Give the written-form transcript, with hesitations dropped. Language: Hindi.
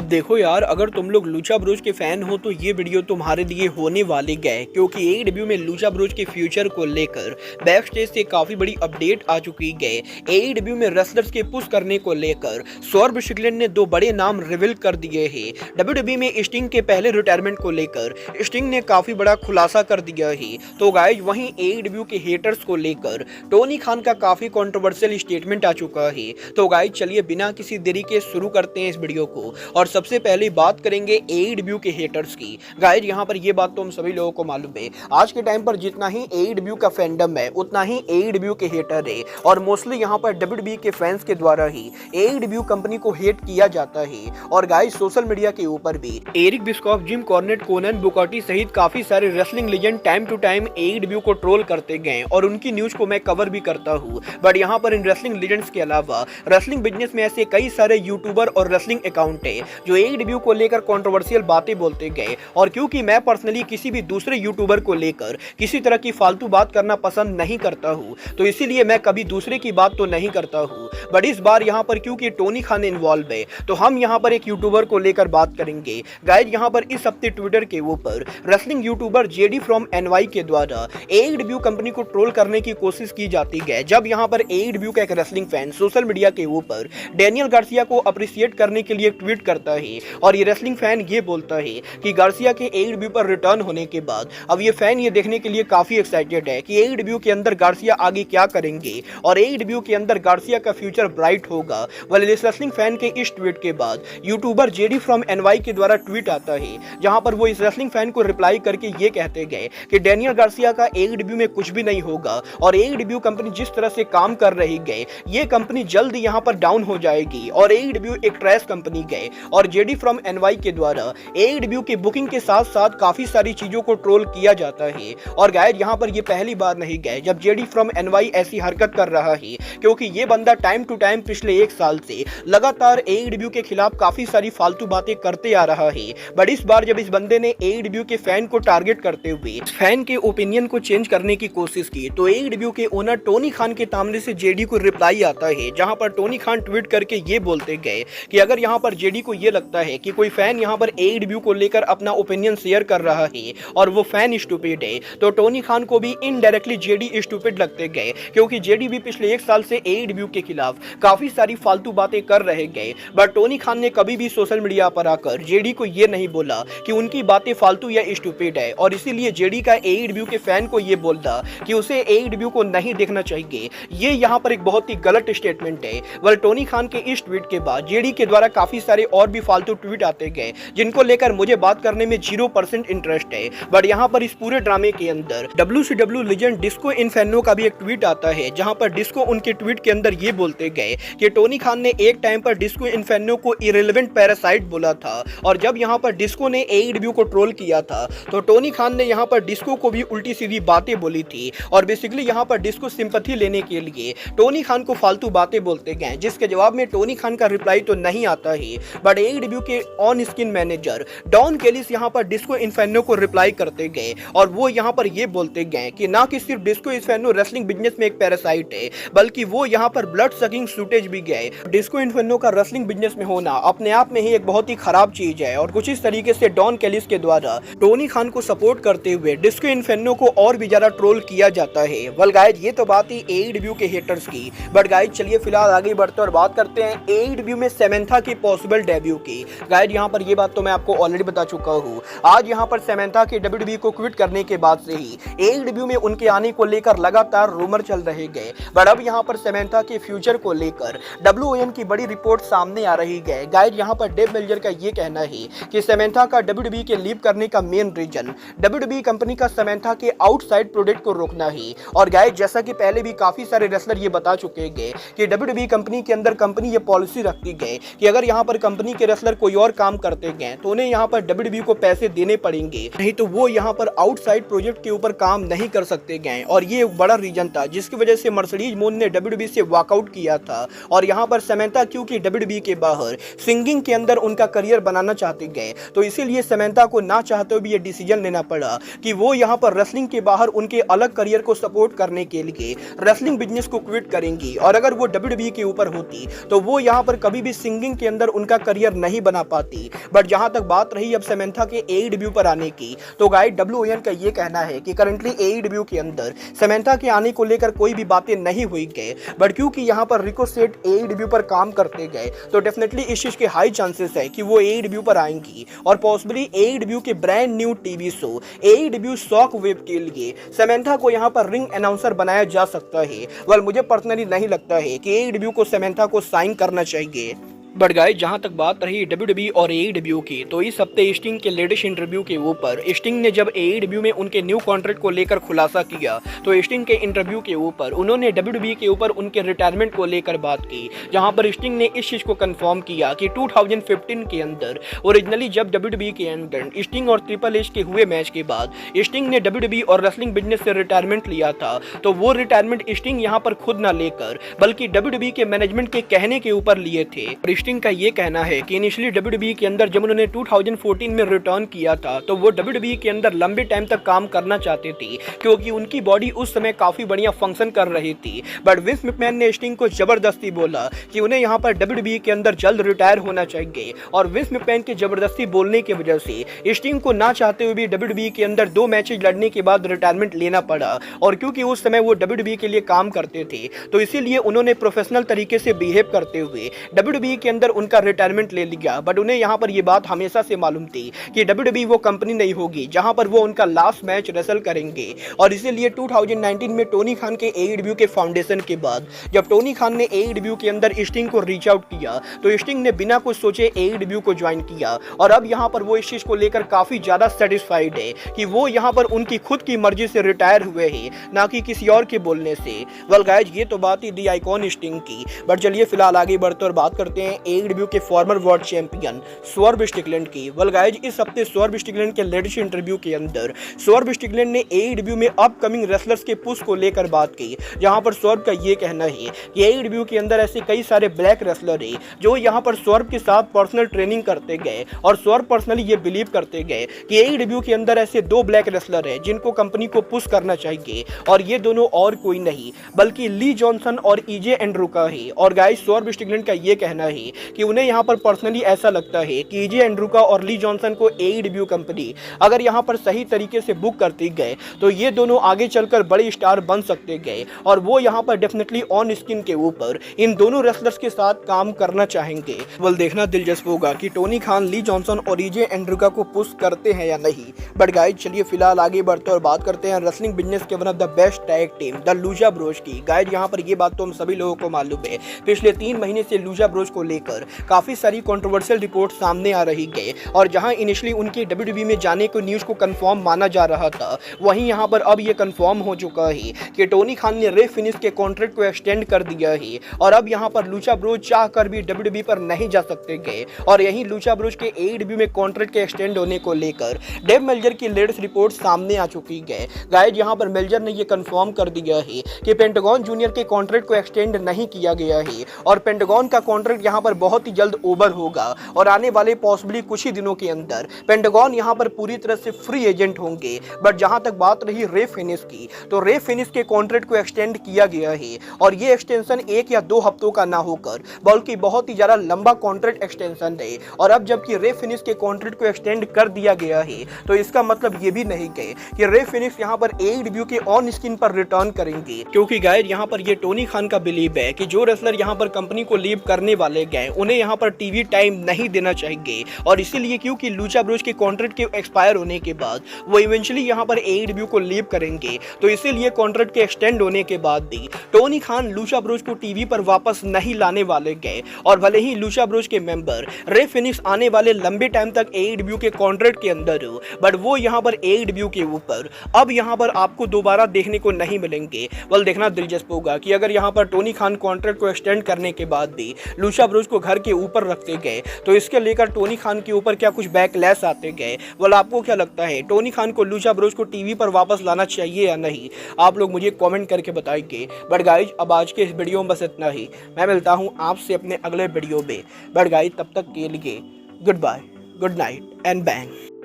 देखो यार, अगर तुम लोग लूचा ब्रोज के फैन हो तो ये वीडियो तुम्हारे लिए होने वाले गए, क्योंकि एईडब्ल्यू में लूचा ब्रोज के फ्यूचर को लेकर बैक स्टेज से काफी बड़ी अपडेट आ चुकी है। एईडब्ल्यू में रेसलर्स के पुश करने को लेकर सौरभ शिकलैंड ने दो बड़े नाम रिवील कर दिए हैं। डब्ल्यूडब्ल्यूई में स्टिंग के पहले रिटायरमेंट को लेकर स्टिंग ने काफी बड़ा खुलासा कर दिया है। तो गाइस, वहीं एईडब्ल्यू के हेटर्स को लेकर टोनी खान का काफी कंट्रोवर्शियल स्टेटमेंट आ चुका है। तो गाइस, चलिए बिना किसी देरी के शुरू करते हैं इस वीडियो को। और सबसे पहले बात करेंगे एईडब्ल्यू के हेटर्स की। गाइस, यहाँ पर ये बात तो हम सभी लोगों को मालूम है, आज के टाइम पर जितना ही एईडब्ल्यू का फैंडम है उतना ही एईडब्ल्यू के हेटर है। और मोस्टली यहाँ पर डब्ल्यूडब्ल्यूई के फैंस के द्वारा ही एईडब्ल्यू कंपनी को हेट किया जाता है। और गाइस, सोशल मीडिया के ऊपर भी Eric Bischoff, Jim Cornette, Konnan Booker T सहित काफी सारे wrestling legend time to time AEW को ट्रोल करते गए और उनकी न्यूज को मैं कवर भी करता हूँ। बट यहाँ पर इन रेसलिंग लेजेंड्स के अलावा रेसलिंग बिजनेस में ऐसे कई सारे यूट्यूबर और रेसलिंग अकाउंट है जो एईडब्ल्यू को लेकर कंट्रोवर्शियल बातें बोलते गए। और क्योंकि मैं पर्सनली किसी भी दूसरे यूट्यूबर को लेकर किसी तरह की फालतू बात करना पसंद नहीं करता हूं, तो इसीलिए मैं कभी दूसरे की बात तो नहीं करता हूं। बट इस बार यहां पर क्योंकि टोनी खान इन्वॉल्व है, तो हम यहां पर एक यूट्यूबर को लेकर बात करेंगे। गाइस, यहां पर इस हफ्ते ट्विटर के ऊपर wrestling YouTuber JD from NY के द्वारा एईडब्ल्यू कंपनी को ट्रोल करने की कोशिश की जाती है। जब यहां पर एईडब्ल्यू का एक रेसलिंग फैन सोशल मीडिया के ऊपर डेनियल गार्सिया को अप्रिशिएट करने के लिए ट्वीट करता है और ये रेसलिंग फैन ये बोलता है कि गार्सिया के एईडब्ल्यू पर रिटर्न होने के बाद अब ये फैन ये देखने के लिए काफी एक्साइटेड है कि एईडब्ल्यू के अंदर गार्सिया आगे क्या करेंगे और एईडब्ल्यू के अंदर गार्सिया का फ्यूचर ब्राइट होगा। वाले इस रेसलिंग फैन के इस ट्वीट के बाद यूट्यूबर जेडी फ्रॉम एनवाई के द्वारा ट्वीट आता है, जहां पर वो इस रेसलिंग फैन को रिप्लाई करके ये कहते गए कि डेनियल गार्सिया का एईडब्ल्यू में कुछ भी नहीं होगा और एईडब्ल्यू कंपनी जिस तरह से काम कर रही है ये कंपनी जल्द यहां पर डाउन हो जाएगी और एईडब्ल्यू एक ट्रैश कंपनी गए। और जेडी फ्रॉम एनवाई के द्वारा एईडब्ल्यू की बुकिंग के साथ साथ काफी सारी चीजों को ट्रोल किया जाता है। और गाइस, यहाँ पर ये पहली बार नहीं गए जब जेडी फ्रॉम एनवाई ऐसी हरकत कर रहा है, क्योंकि ये बंदा टाइम टू टाइम पिछले एक साल से लगातार एईडब्ल्यू के खिलाफ काफी सारी फालतू बातें करते आ रहा है। बट इस बार जब इस बंदे ने एईडब्ल्यू के फैन को टारगेट करते हुए फैन के ओपिनियन को चेंज करने की कोशिश की, तो एईडब्ल्यू के ओनर टोनी खान के सामने से जेडी को रिप्लाई आता है, जहां पर टोनी खान ट्वीट करके ये बोलते गए कि अगर यहाँ पर जेडी को ये लगता है कि कोई फैन यहाँ पर एईडब्ल्यू को लेकर अपना ओपिनियन शेयर कर रहा है और वो फैन स्टूपिड है, तो टोनी खान को भी इनडायरेक्टली जेडी स्टूपिड लगते गए, क्योंकि जेडी भी पिछले एक साल से एईडब्ल्यू के खिलाफ काफी सारी फालतू बातें कर रहे गए। बट टोनी खान ने कभी भी सोशल मीडिया पर आकर जेडी को ये नहीं बोला कि उनकी बातें फालतू या स्टूपिड है, और इसीलिए जेडी का एईडब्ल्यू के फैन को ये बोलता कि उसे एईडब्ल्यू को नहीं देखना चाहिए। ये यहाँ पर एक बहुत ही गलत स्टेटमेंट है। वह टोनी खान के इस ट्वीट के बाद जेडी के द्वारा काफी सारे और भी फालतू ट्वीट आते गए जिनको लेकर मुझे बात करने में 0% इंटरेस्ट है। बट यहाँ पर इस पूरे ड्रामे के अंदर WCW लेजेंड डिस्को इन्फेर्नो का भी एक ट्वीट आता है, जहां पर डिस्को उनके ट्वीट के अंदर ये बोलते गए कि टोनी खान ने एक टाइम पर डिस्को इन्फेर्नो को इरेलेवेंट पैरासाइट बोला था, और जब यहाँ पर डिस्को ने एईडब्ल्यू को ट्रोल किया था तो टोनी खान ने यहाँ पर डिस्को को भी उल्टी सीधी बातें बोली थी। और बेसिकली यहाँ पर डिस्को सिंपैथी लेने के लिए टोनी खान को फालतू बातें बोलते गए, जिसके जवाब में टोनी खान का रिप्लाई तो नहीं आता है। बट एईडब्ल्यू के on screen manager Don Callis यहाँ पर डिस्को इन्फेर्नो को रिप्लाई करते गए और वो यहाँ पर ये बोलते गए कि ना कि सिर्फ डिस्को इन्फेर्नो रेसलिंग बिजनेस में एक पैरासाइट है, बल्कि वो यहाँ पर ब्लड सकिंग शूटेज भी गए। डिस्को इन्फेर्नो का रेसलिंग बिजनेस में होना अपने आप में ही एक बहुत ही खराब चीज है। और कुछ इस तरीके से डॉन केलिस के द्वारा टोनी खान को सपोर्ट करते हुए डिस्को इन्फेर्नो को और भी ज्यादा ट्रोल किया जाता है। वेल गाइस, ये तो बात ही एईडब्ल्यू के हेटर्स की। बट गाइस, चलिए फिलहाल आगे बढ़ते और बात करते हैं एईडब्ल्यू में सैमंथा की पॉसिबल डेब्यू की। गाइस, यहाँ पर ये बात तो मैं आपको ऑलरेडी बता चुका हूँ। आज यहाँ पर सैमंथा के डब्ल्यूडब्ल्यूई को क्विट करने के बाद से ही एईडब्ल्यू में उनके आने को लेकर लगातार रूमर चल रहे गए। बट अब यहाँ पर सैमंथा के फ्यूचर को लेकर WON की बड़ी रिपोर्ट सामने आ रही है। गाइस, यहाँ पर डेव मेल्जर का ये कहना है कि सैमंथा का डब्ल्यूडब्ल्यूई के लीव करने का मेन रीजन डब्ल्यूडब्ल्यूई कंपनी का सैमंथा के आउटसाइड प्रोडक्ट को रोकना है। और गाइस, जैसा कि पहले भी काफी सारे रेसलर ये बता चुके हैं कि डब्ल्यूडब्ल्यूई कंपनी के अंदर कंपनी ये पॉलिसी रखती है कि अगर यहाँ पर कंपनी के रेसलर कोई और काम करते गए तो उन्हें यहाँ पर डब्ल्यूडब्ल्यूई को पैसे देने पड़ेंगे, नहीं तो वो यहाँ पर आउटसाइड प्रोजेक्ट के ऊपर काम नहीं कर सकते गए। और ये एक बड़ा रीजन था जिसकी वजह से मर्सिडीज मून ने डब्ल्यूडब्ल्यूई से वॉकआउट किया था। और यहाँ पर सैमंथा क्योंकि डब्ल्यूडब्ल्यूई के बाहर सिंगिंग के अंदर उनका करियर बनाना चाहते गए, तो इसीलिए सैमंथा को ना चाहते हुए ये डिसीजन लेना पड़ा कि वो यहाँ पर रेसलिंग के बाहर उनके अलग करियर को सपोर्ट करने के लिए रेसलिंग बिजनेस को क्विट करेंगी। और अगर वो डब्ल्यूडब्ल्यूई के ऊपर होती तो वो यहाँ पर कभी भी सिंगिंग के अंदर उनका करियर नहीं बना पाती। बट जहां तक बात रही अब समंथा के AEW पर आने की, तो गाइस WON का ये कहना है कि करंटली AEW के अंदर समंथा के आने को लेकर कोई भी बातें नहीं हुई गए, बट क्योंकि यहाँ पर रिको सेट AEW पर काम करते गए तो डेफिनेटली इस चीज के हाई चांसेस है कि वो AEW पर आएंगी और पॉसिबली AEW के brand new TV show AEW shock wave के लिए समंथा को यहाँ पर रिंग अनाउंसर बनाया जा सकता है। वेल मुझे पर्सनली नहीं लगता है कि AEW को समंथा को साइन करना चाहिए। बट गाइस जहां तक बात रही WWE और AEW की, तो इस हफ्ते स्टिंग के लेटेस्ट इंटरव्यू के ऊपर स्टिंग ने जब AEW में उनके न्यू कॉन्ट्रैक्ट को लेकर खुलासा किया तो स्टिंग के इंटरव्यू के ऊपर उन्होंने WWE के ऊपर उनके रिटायरमेंट को लेकर बात की, जहां पर स्टिंग ने इस चीज को कंफर्म किया कि 2015 के अंदर ओरिजिनली जब WWE के अंदर स्टिंग और ट्रिपल एच के हुए मैच के बाद स्टिंग ने WWE और रेसलिंग बिजनेस से रिटायरमेंट लिया था, तो वो रिटायरमेंट स्टिंग यहाँ पर खुद ना लेकर बल्कि WWE के मैनेजमेंट के कहने के ऊपर लिए थे। स्टिंग का ये कहना है कि इनिशियली WWE के अंदर जब उन्होंने 2014 में रिटर्न किया था तो वो WWE के अंदर लंबे टाइम तक काम करना चाहते थे क्योंकि उनकी बॉडी उस समय काफी बढ़िया फंक्शन कर रही थी। बट विंस मैकमैन ने स्टिंग को जबरदस्ती बोला कि उन्हें यहाँ पर WWE के अंदर जल्द रिटायर होना चाहिए और विंस मैकमैन के जबरदस्ती बोलने की वजह से स्टिंग को ना चाहते हुए भी WWE के अंदर 2 मैचेज लड़ने के बाद रिटायरमेंट लेना पड़ा और क्योंकि उस समय वो WWE के लिए काम करते थे तो इसीलिए उन्होंने प्रोफेशनल तरीके से बिहेव करते हुए WWE के अंदर उनका रिटायरमेंट ले लिया। बट उन्हें यहाँ पर ये बात हमेशा से मालूम थी कि WWE वो कंपनी नहीं होगी जहां पर वो उनका लास्ट मैच रेसल करेंगे और इसीलिए 2019 में टोनी खान के AEW के फाउंडेशन के बाद जब टोनी खान ने AEW के अंदर स्टिंग को रीच आउट किया तो स्टिंग ने बिना कुछ सोचे AEW को ज्वाइन किया और अब यहाँ पर वो इस चीज को लेकर काफी ज्यादा सेटिस्फाइड है कि वो यहाँ पर उनकी खुद की मर्जी से रिटायर हुए हैं, ना कि किसी और के बोलने से। वेल गाइस ये तो बात ही दी आइकॉन स्टिंग की, बट चलिए फिलहाल आगे बढ़ते और बात करते हैं AEW के farmer world champion swerve Stickland की। वेल गाइस इस हफ्ते स्वर्व स्टिकलैंड के लेटेस्ट इंटरव्यू के अंदर स्वर्व स्टिकलैंड ने AEW में अपकमिंग रेसलर्स के पुश को लेकर बात की, जहां पर स्वर्व का ये कहना है कि AEW के अंदर ऐसे कई सारे ब्लैक रेसलर हैं जो यहां पर स्वर्व के साथ पर्सनल ट्रेनिंग करते गए और स्वर्व पर्सनली ये बिलीव करते गए कि AEW के अंदर ऐसे 2 ब्लैक रेसलर हैं जिनको कंपनी को पुश करना चाहिए और ये दोनों और कोई नहीं बल्कि ली जॉनसन और EJ एंड्रूका है। और गाइस स्वर्व स्टिकलैंड का ये कहना है कि उन्हें यहाँ पर पर्सनली ऐसा लगता है कि EJ एंड्रूका और ली जॉनसन को AEW कंपनी अगर यहाँ पर सही तरीके से बुक करते गए तो ये दोनों आगे चलकर बड़े स्टार बन सकते गए और वो यहाँ पर डेफिनेटली ऑन स्क्रीन के ऊपर इन दोनों रेसलर्स के साथ काम करना चाहेंगे। वेल देखना दिलचस्प होगा कि टोनी खान ली जॉनसन और EJ एंड्रूका को पुश करते हैं या नहीं। बट गाइस चलिए फिलहाल आगे बढ़ते और बात करते हैं रेसलिंग बिजनेस के one of the best tag team the Lucha Bros की। गाइस यहाँ पर ये बात तो हम सभी लोगों को मालूम है, पिछले 3 महीने से लूजा ब्रोज को लेकर काफी सारी कंट्रोवर्शियल रिपोर्ट सामने आ रही है और जहां इनिशियली उनके WWE में जाने को न्यूज को कंफर्म माना जा रहा था, वहीं यहां पर अब ये कंफर्म हो चुका है कि टोनी खान ने रे फिनिश के कॉन्ट्रैक्ट को एक्सटेंड कर दिया है और अब यहां पर लूचा ब्रोज चाहकर भी WWE पर नहीं जा सकते गए और यहीं लूचा ब्रोज के AEW में कॉन्ट्रैक्ट के एक्सटेंड होने को लेकर डेव मेल्जर की लेटेस्ट रिपोर्ट सामने आ चुकी है। गाइस यहां पर मेल्जर ने ये कंफर्म कर दिया है कि पेंटागन जूनियर के कॉन्ट्रैक्ट को एक्सटेंड नहीं किया गया है और पेंटागन का कॉन्ट्रैक्ट यहां पर बहुत ही जल्द ओवर होगा और आने वाले पॉसिबली कुछ ही दिनों के अंदर पेंटागन यहां पर पूरी तरह से फ्री एजेंट होंगे। बट जहां तक बात रही रे फिनिश की, तो रे फिनिश के कॉन्ट्रैक्ट को एक्सटेंड किया गया है और ये एक्सटेंशन 1 या 2 हफ्तों का ना होकर बल्कि बहुत ही ज्यादा लंबा कॉन्ट्रैक्ट एक्सटेंशन है और अब जबकि रे फिनिश के कॉन्ट्रैक्ट को एक्सटेंड कर दिया गया है तो इसका मतलब ये भी नहीं है कि रे फिनिश यहां पर AEW के ऑन स्क्रीन पर रिटर्न करेंगे, क्योंकि गाइस यहां पर ये टोनी खान का बिलीव है कि जो रेसलर यहां पर कंपनी को लीव करने वाले गए उन्हें यहां पर टीवी टाइम नहीं देना चाहिए और इसीलिए क्योंकि लूचा ब्रोज के कॉन्ट्रैक्ट के एक्सपायर होने के बाद वो इवेंचुअली यहां पर AEW को लीव करेंगे, तो इसीलिए कॉन्ट्रैक्ट के एक्सटेंड होने के बाद भी टोनी खान लूचा ब्रोज को टीवी पर वापस नहीं लाने वाले गए और भले ही लूचा ब्रोज के मेंबर रे फिनिश आने वाले लंबे टाइम तक AEW के कॉन्ट्रैक्ट के अंदर हो, बट वो यहां पर AEW के ऊपर अब यहां पर आपको दोबारा देखने को नहीं मिलेंगे। वेल देखना दिलचस्प होगा कि अगर यहां पर टोनी खान कॉन्ट्रैक्ट को एक्सटेंड करने के बाद भी लूचा ब्रोज को घर के ऊपर रखते गए तो इसके लेकर टोनी खान के ऊपर क्या कुछ बैकलैश आते गए। वेल आपको क्या लगता है, टोनी खान को लूचा ब्रोज को टीवी पर वापस लाना चाहिए या नहीं? आप लोग मुझे कमेंट करके बताइए। बट गाइज अब आज के इस वीडियो में बस इतना ही, मैं मिलता हूं आपसे अपने अगले वीडियो में। बट गाइज तब तक के लिए goodbye, good night and bang.